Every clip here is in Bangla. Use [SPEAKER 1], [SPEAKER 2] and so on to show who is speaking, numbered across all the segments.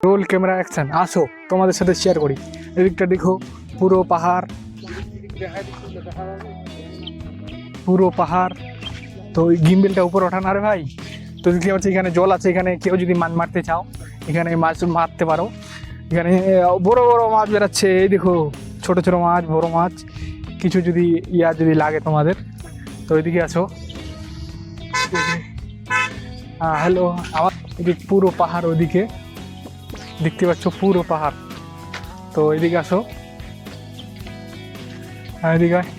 [SPEAKER 1] Roll camera action. আসো তোমাদের সাথে শেয়ার করি। এদিকটা দেখো, পুরো পাহাড়, পুরো পাহাড়। তো ওই গিম্বেলটা উপরে ওঠান। আরে ভাই, তো দেখতে পাচ্ছি এখানে জল আছে। এখানে কেউ যদি মাছ মারতে চাও এখানে মাছ মারতে পারো। এখানে বড় বড় মাছ বেরাচ্ছে। এই দেখো, ছোট ছোট মাছ, বড় মাছ। কিছু যদি যদি লাগে তোমাদের, তো ওইদিকে আসো। হ্যাঁ হ্যালো, আমার এদিক পুরো পাহাড়, ওইদিকে দেখতে পাচ্ছ পুরো পাহাড়। তো এদিকে আসো, হ্যাঁ এদিকে আয়।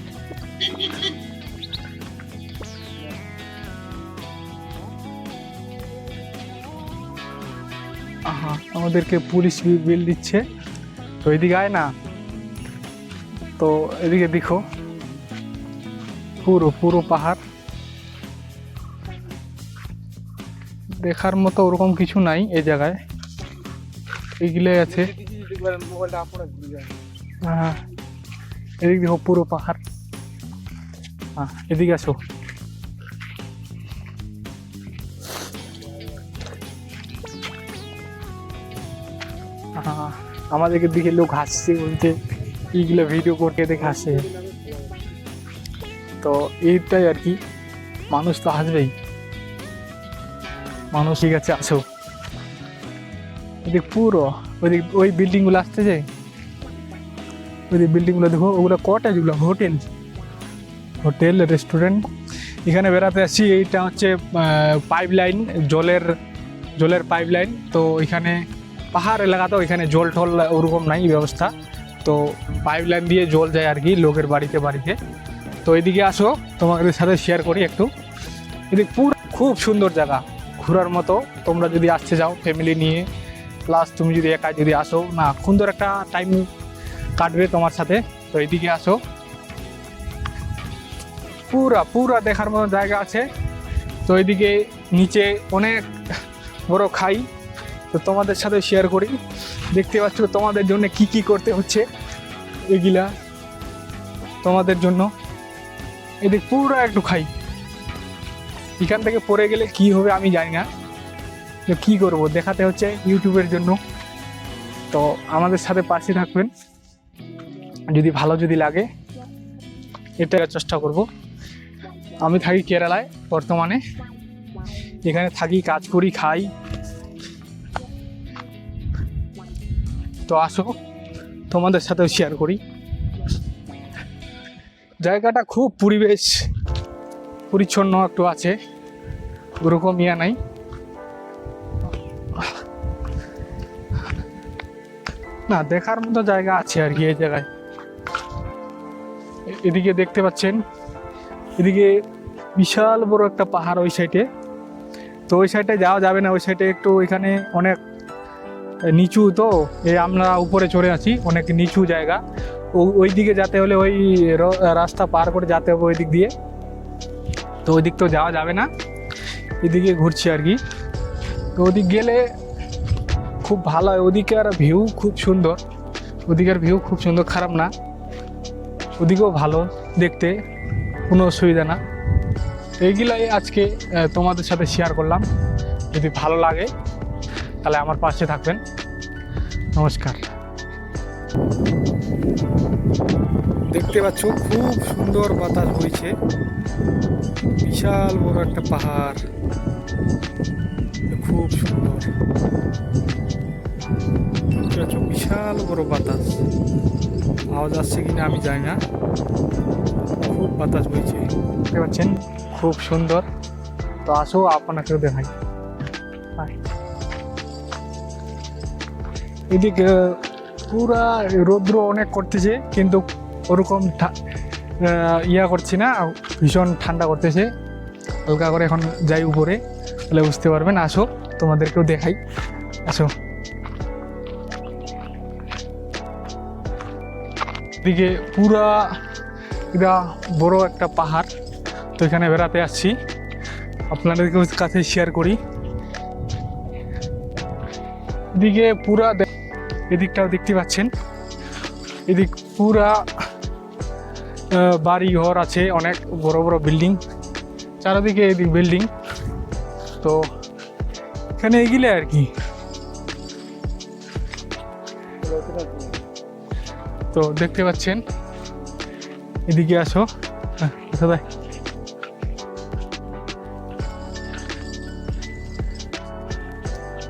[SPEAKER 1] আমাদেরকে পুলিশ বিল দিচ্ছে। তো এদিকে আয় না। তো এদিকে দেখো, পুরো পুরো পাহাড়। দেখার মতো ওরকম কিছু নাই এই জায়গায়, এইগুলোই আছে। হ্যাঁ এদিকে দেখো পুরো পাহাড়। হ্যাঁ এদিকে আসো। আমাদেরকে দিকে লোক হাসছে, বলতে এইগুলো ভিডিও করতে দেখে হাসে। তো এইটাই আর কি, মানুষ তো হাসবেই। মানুষ ঠিক আছে, আসো। এদিকে পুরো ওইদিক ওই বিল্ডিংগুলো আসছে যে, ওই বিল্ডিংগুলো দেখো, ওগুলো কটেজ, ওগুলো হোটেল, হোটেল রেস্টুরেন্ট। এখানে বেড়াতে আসছি। এইটা হচ্ছে পাইপ লাইন, জলের পাইপ লাইন। তো এখানে পাহাড় এলাকা, তো এখানে জল টল ওরকম নাই ব্যবস্থা। তো পাইপ লাইন দিয়ে জল যায় আর কি লোকের বাড়িতে বাড়িতে। তো এদিকে আসো, তোমাদের সাথে শেয়ার করি একটু। এদিকে পুরো খুব সুন্দর জায়গা, ঘোরার মতো। তোমরা যদি আসতে যাও ফ্যামিলি নিয়ে, প্লাস তুমি যদি একা যদি আসো না, সুন্দর একটা টাইম কাটবে তোমার সাথে। তো এইদিকে আসো, পুরা দেখার মতো জায়গা আছে। তো এইদিকে নিচে অনেক বড় খাই। তো তোমাদের সাথে শেয়ার করি। দেখতে পাচ্ছ তোমাদের জন্য কি কি করতে হচ্ছে, এগুলা তোমাদের জন্য। এদিকে পুরো একটু খাই। এখান থেকে পড়ে গেলে কি হবে আমি জানি না, তো কী করবো, দেখাতে হচ্ছে ইউটিউবের জন্য। তো আমাদের সাথে পাশে থাকবেন, যদি ভালো যদি লাগে এটা চেষ্টা করব। আমি থাকি কেরালায় বর্তমানে, এখানে থাকি, কাজ করি, খাই। তো আসো, তোমাদের সাথেও শেয়ার করি। জায়গাটা খুব পরিবেশ পরিচ্ছন্ন একটু আছে, ওরকম নাই। না, দেখার মতো জায়গা আছে আর কি এই জায়গায়। এদিকে দেখতে পাচ্ছেন, এদিকে বিশাল বড় একটা পাহাড় ওই সাইডে। তো ওই সাইডে যাওয়া যাবে না, ওই সাইডে একটু, এখানে অনেক নিচু। তো আমরা উপরে চড়ে আছি, অনেক নিচু জায়গা। ওই দিকে যেতে হলে ওই রাস্তা পার করে যেতে হবে ওই দিক দিয়ে। তো ওই দিক তো যাওয়া যাবে না, এদিকে ঘুরছি আর কি। তো ওদিক গেলে খুব ভালো হয়, ওদিকের ভিউ খুব সুন্দর। ওদিকের ভিউ খুব সুন্দর, খারাপ না। ওদিকেও ভালো দেখতে, কোনো অসুবিধা না। এইগুলাই আজকে তোমাদের সাথে শেয়ার করলাম। যদি ভালো লাগে তাহলে আমার পাশে থাকবেন। নমস্কার। দেখতে পাচ্ছ খুব সুন্দর বাতাস বইছে, বিশাল বড় একটা পাহাড়, খুব সুন্দর। দেখতে পাচ্ছ বিশাল বড় বাতাস, আওয়াজ আসছে কিনা আমি জানি না, খুব বাতাস বইছে। দেখতে পাচ্ছেন খুব সুন্দর। তো আসো, আপনাকেও দেখাই। এদিকে পুরা রৌদ্র অনেক করতেছে, কিন্তু ওরকম করছি না, ভীষণ ঠান্ডা করতেছে হালকা করে। এখন যাই উপরে, তাহলে বুঝতে পারবেন। আসো, তোমাদেরকেও দেখাই, আসো। এদিকে পুরা এটা বড় একটা পাহাড়। তো এখানে বেড়াতে আসছি, আপনাদের কাছে শেয়ার করি। এদিকে পুরা, এদিকটাও দেখতে পাচ্ছেন, এদিক পুরা বাড়ি ঘর আছে, অনেক বড় বড় বিল্ডিং চারিদিকে, এদিক বিল্ডিং। তো এখানে এগুলো আর কি। তো দেখতে পাচ্ছেন, এদিকে আসো। ভাই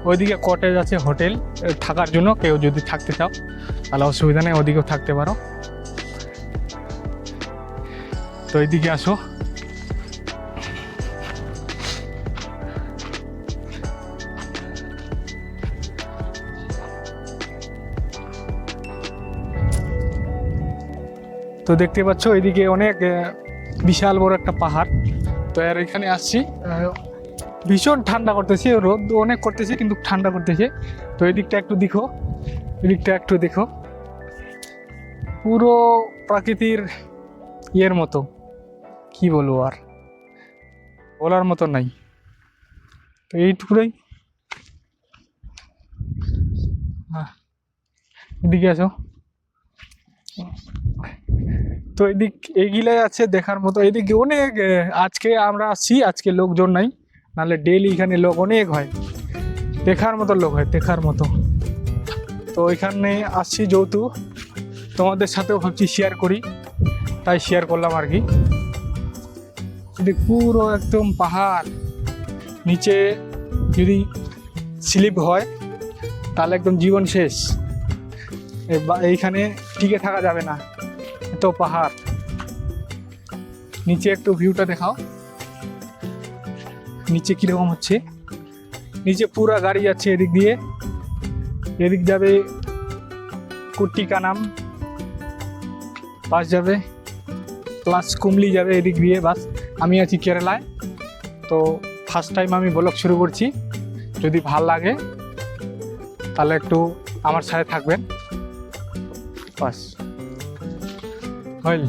[SPEAKER 1] ওইদিকে কটেজ আছে, হোটেল থাকার জন্য, কেউ যদি থাকতে চাও তাহলে অসুবিধা নেই, ওদিকেও থাকতে পারো। তো এইদিকে আসো। তো দেখতে পাচ্ছ এদিকে অনেক বিশাল বড় একটা পাহাড়। তো আর এখানে আসছি, ভীষণ ঠান্ডা করতেছে, রোদ অনেক করতেছে কিন্তু ঠান্ডা করতেছে। তো এদিকটা একটু দেখো, এদিকটা একটু দেখো, পুরো প্রাকৃতির ইয়ের মতো, কি বলবো আর বলার মতো নাই। তো এইটুকুই। এদিকে আসো। তো এদিক এইগুলাই আছে দেখার মতো। এদিকে অনেক, আজকে আমরা আসছি, আজকে লোকজন নাই, নাহলে ডেইলি এখানে লোক অনেক হয়, দেখার মতো লোক হয়, দেখার মতো। তো এখানে আসছি যেহেতু তোমাদের সাথেও ভাবছি শেয়ার করি, তাই শেয়ার করলাম আর কি। এদিক পুরো একদম পাহাড়, নিচে যদি স্লিপ হয় তাহলে একদম জীবন শেষ, এইখানে টিকে থাকা যাবে না, এত পাহাড়। নিচে একটু ভিউটা দেখাও, নিচে কিরকম হচ্ছে। নিচে পুরা গাড়ি যাচ্ছে এদিক দিয়ে, এদিক যাবে কুট্টি কানাম বাস যাবে, প্লাস কুমলি যাবে এদিক দিয়ে বাস। আমি আছি কেরালায়, তো ফার্স্ট টাইম আমি ব্লগ শুরু করছি। যদি ভাল লাগে তাহলে একটু আমার সাথে থাকবেন, বাস হইল।